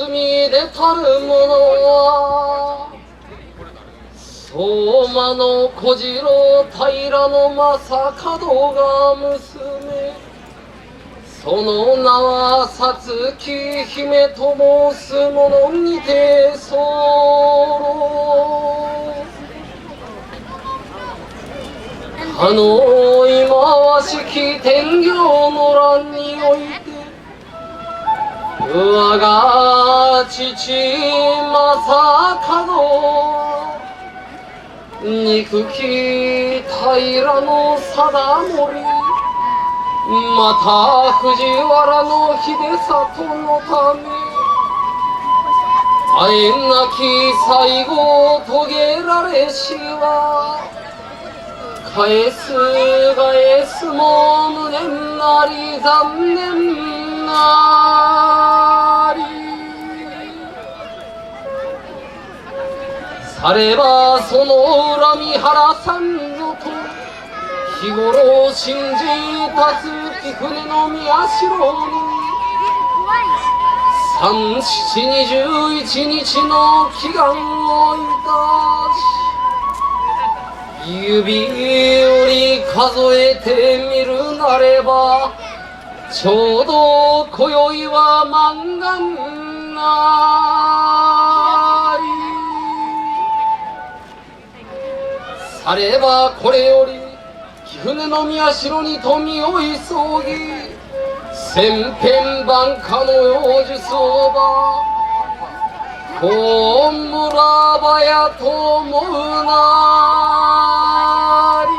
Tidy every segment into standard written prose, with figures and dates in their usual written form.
み出たる者は相馬の小次郎平の正門が娘、その名はさつき姫と申す者にて候。かの忌まわしき天慶の乱において我が父正門憎き平の貞盛、また藤原の秀里のためあえなき最後を遂げられしは返すも無念なり残念なりさればその恨み晴らさんぞと日頃信じ立つ貴船の宮代に3、7、21日の祈願をいたし指より数えてみるなればちょうど今宵は満願なりさればこれより貴船の宮代に富を急ぎ千遍万家の養生相場大村場やと思うなり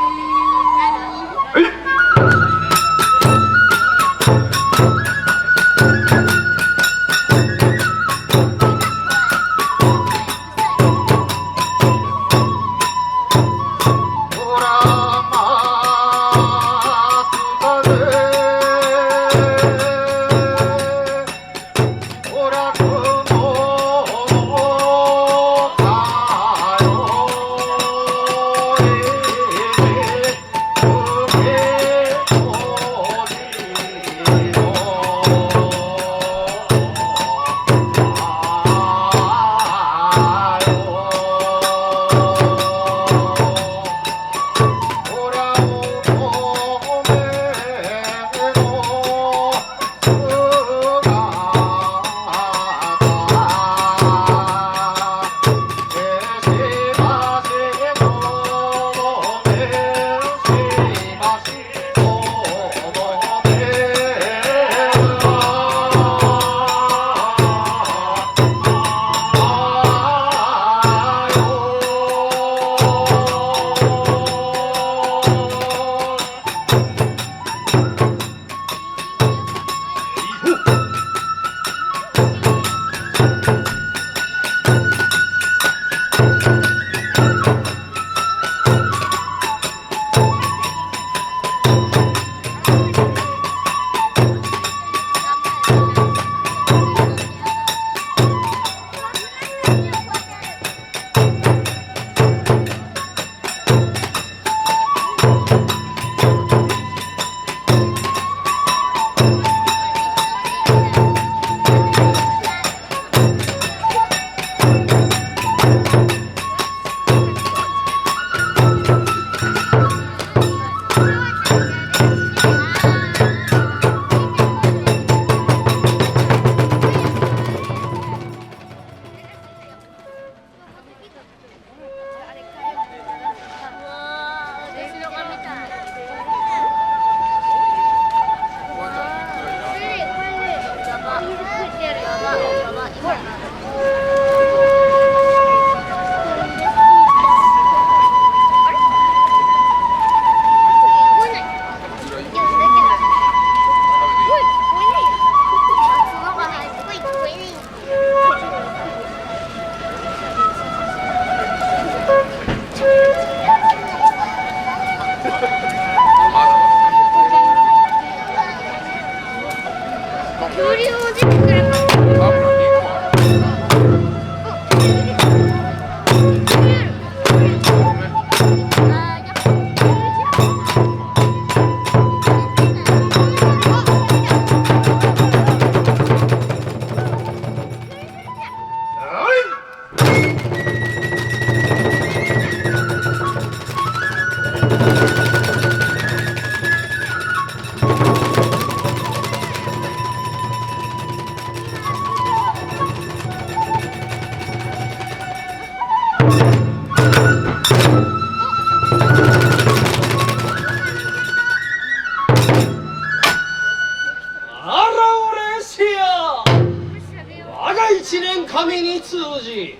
じ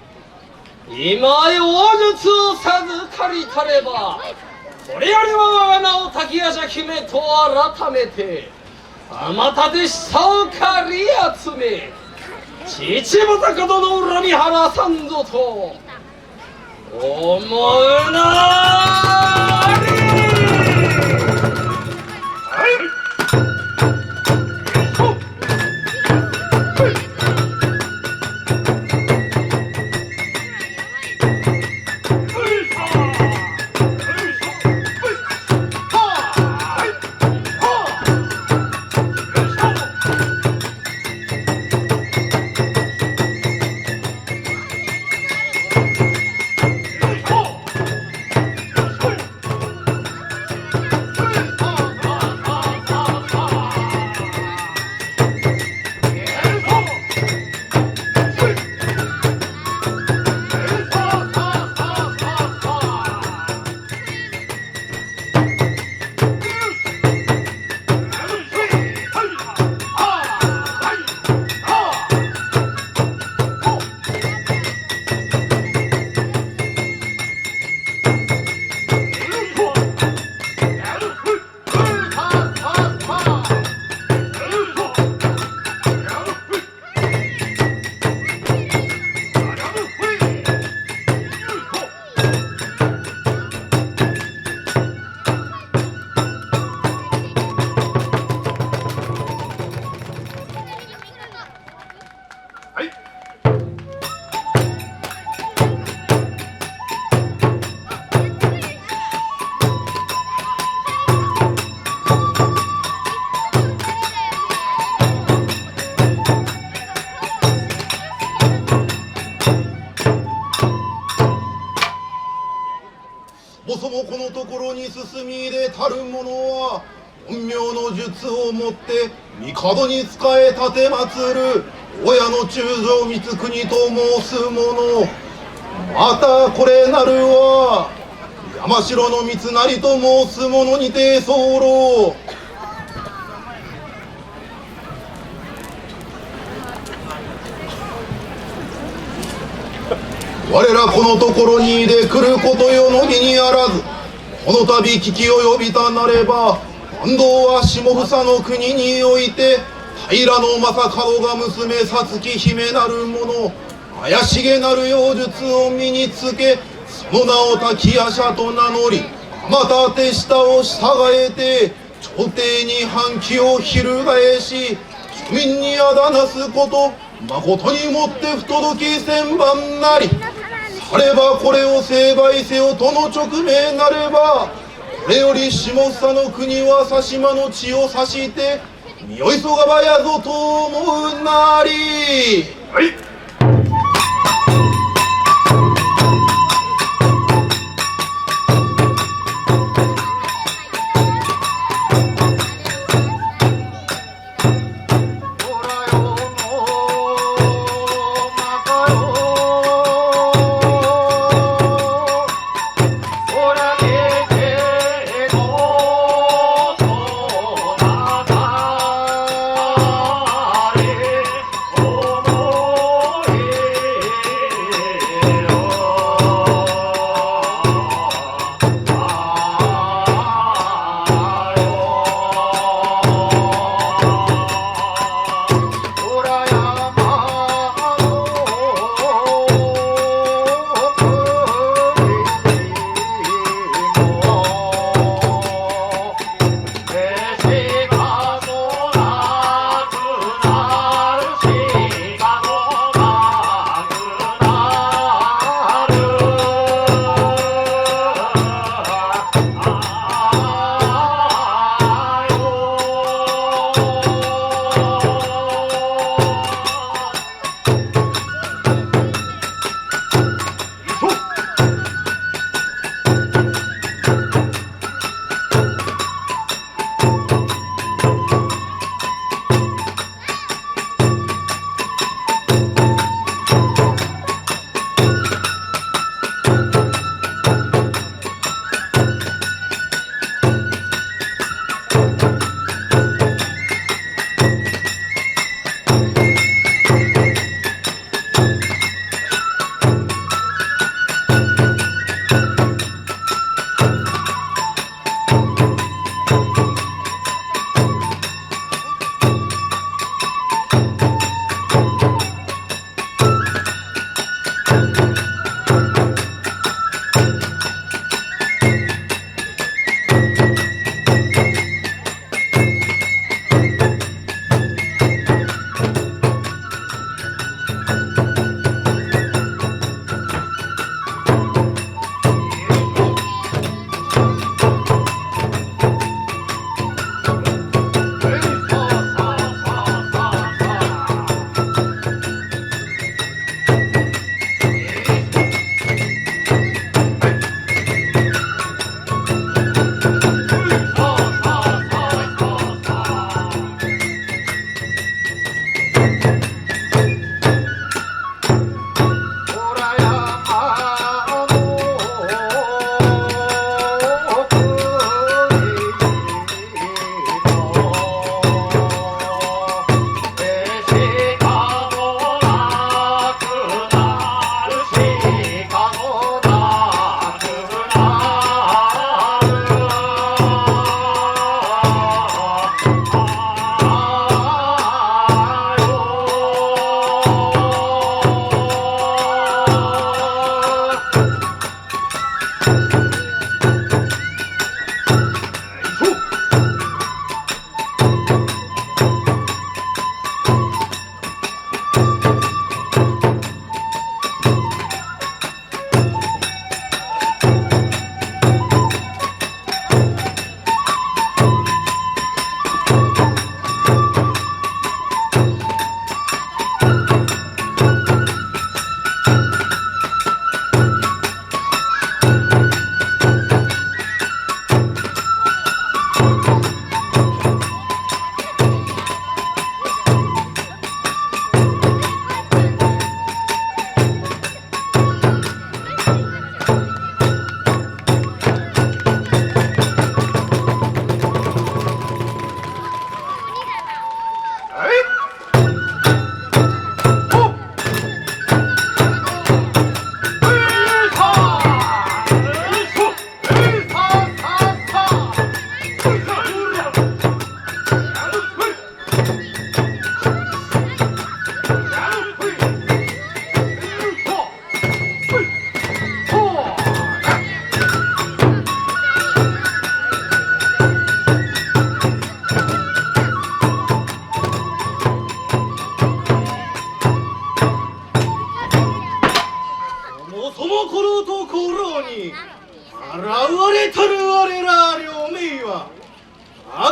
今妖術を授かりたれば、これよりは我が名を滝夜叉姫と改めてあまたで下を借り集め、父母殿の恨み晴らさんぞと思うなり。そもこのところに進み入れたる者は陰陽の術をもって帝に仕え奉る親の中将光国と申す者、またこれなるは山城の三成と申す者にて候。我らこのところにで来ることよのぎにあらず、この度危機を呼びたなれば、安藤は下房の国において平将門が娘さつき姫なる者、怪しげなる妖術を身につけ、その名を滝夜叉と名乗り、また手下を従えて朝廷に反旗を翻し、庶民にあだなすこと、誠にもって不届き千番なり。さればこれを成敗せよとの勅命なれば、これより下総の国は佐島の地を指して身を急がばやぞと思うなり。はい。お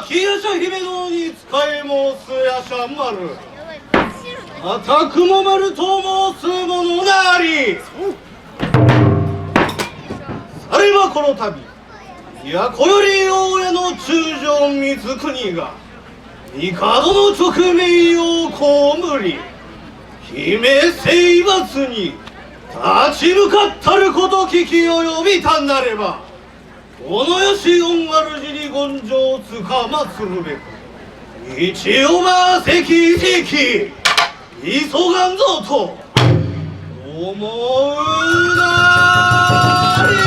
滝夜叉姫のに使え申すやしゃん丸、またくも丸と申すものなり。さればこの度、都より大江の中将光国が帝の勅命を被り、姫征伐に立ち向かったること聞き及びたんなれば、この吉恩主に言上をつかまするべく、道をませきせき急がんぞと思うなり。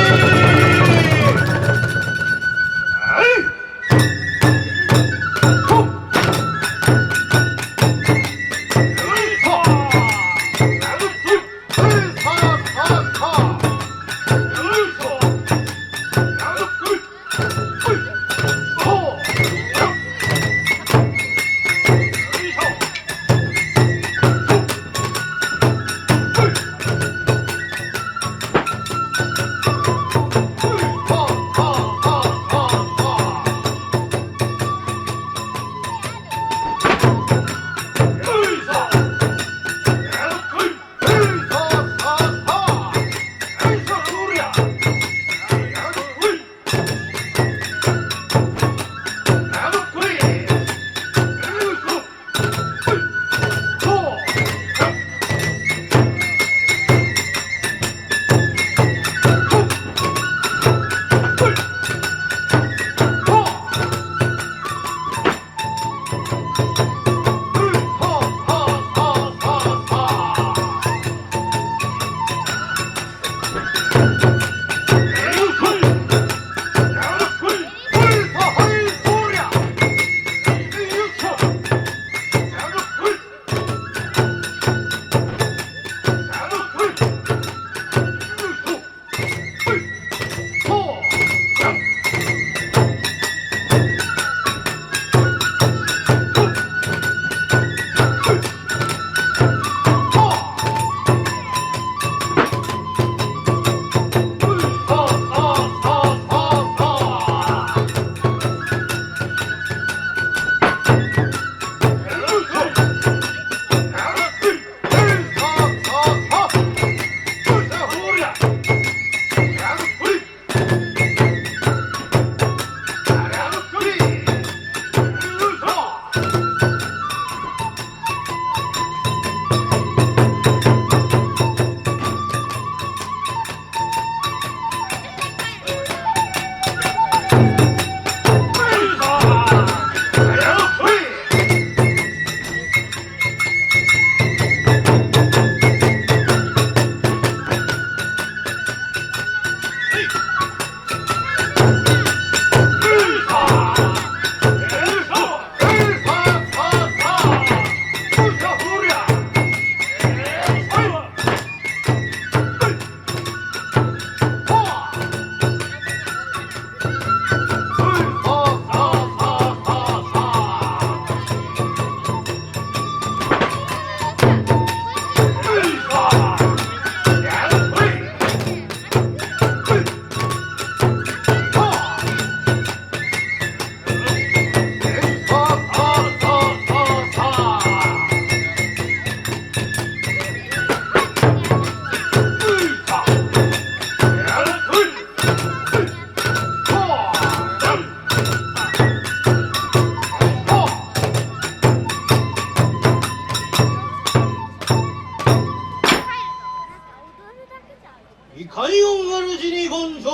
いかにお主に言上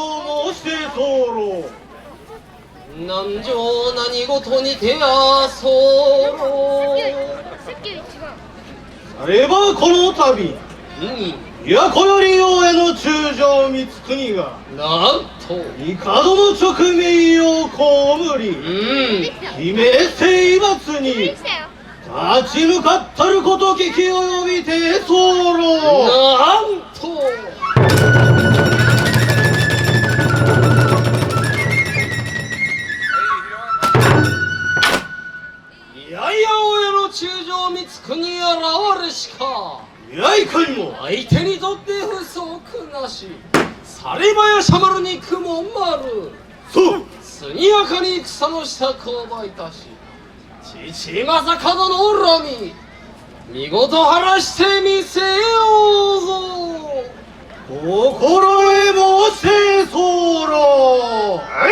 申して候。南条何事にてあ候。さればこの度、都より王への中将光国がなんと帝の勅命を被り、姫征伐に立ち向かったること聞き及びて候。なんといやいや親の中将光国に現れしか、いやいかにも相手にとって不足なし。さればやしゃまるに雲丸、そう速やかに戦の支度をばいたし、父正門の恨み見事晴らしてみせようぞ。心得申して候。はい。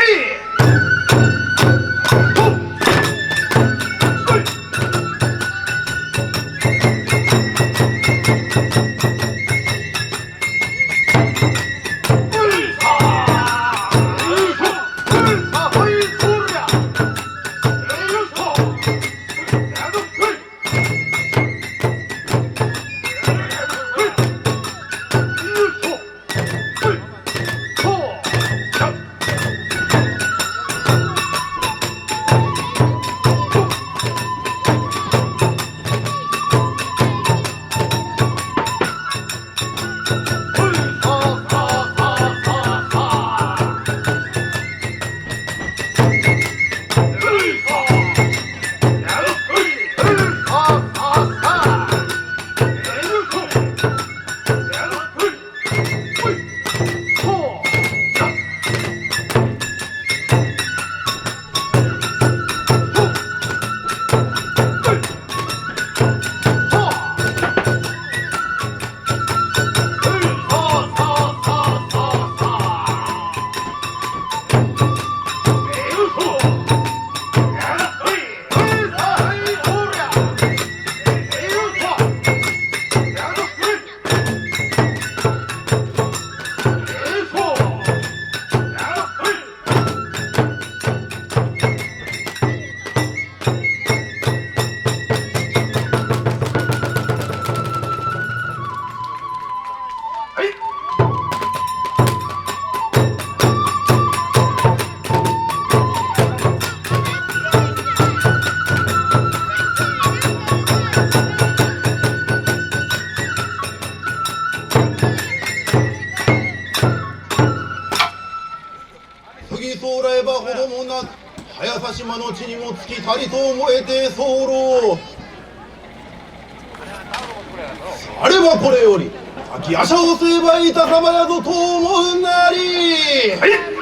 早さ島の地にも尽きたりと思えて候。あればこれより滝夜叉を成敗いたさまやぞと思うなり。はい。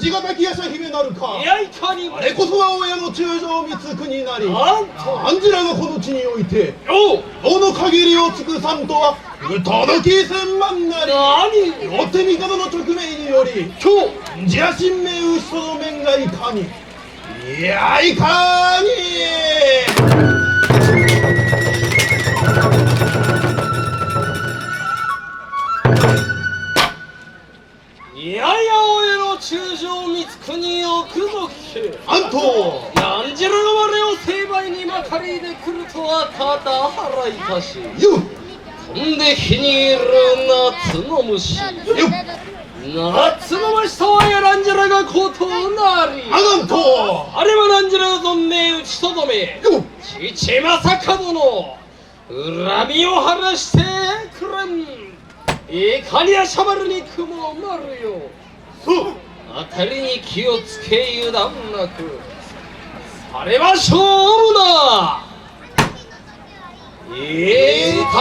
字が滝夜叉姫なるか。いやいかにも。あれこそは親の中将密区になり、なんとアンジュラがこの地においておう世の限りを尽くさんとは不届き千万なり。何よって帝の勅命により今日じゃ神明牛との面がいかに、いやいかに。いやいや親の中将密区に置くぞけ。なんとなんじらが我を成敗にまかりで来るとは肩払いたし、よっ飛んで火にいる夏の虫、よっ夏の虫とはやらんじゃらがことなり。なんとあれはなんじらが存命打ちとどめ、よっ父正門の恨みを晴らしてくれん。いかにやしゃばるに雲まるよ。そうあたりに気をつけ油断なく、されば勝負だ。いた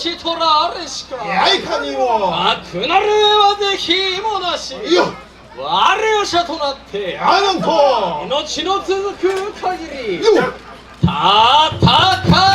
し取られしかやいかにもなくなるはぜひもなしいや我を者となってやなんと命の続く限りよ戦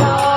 な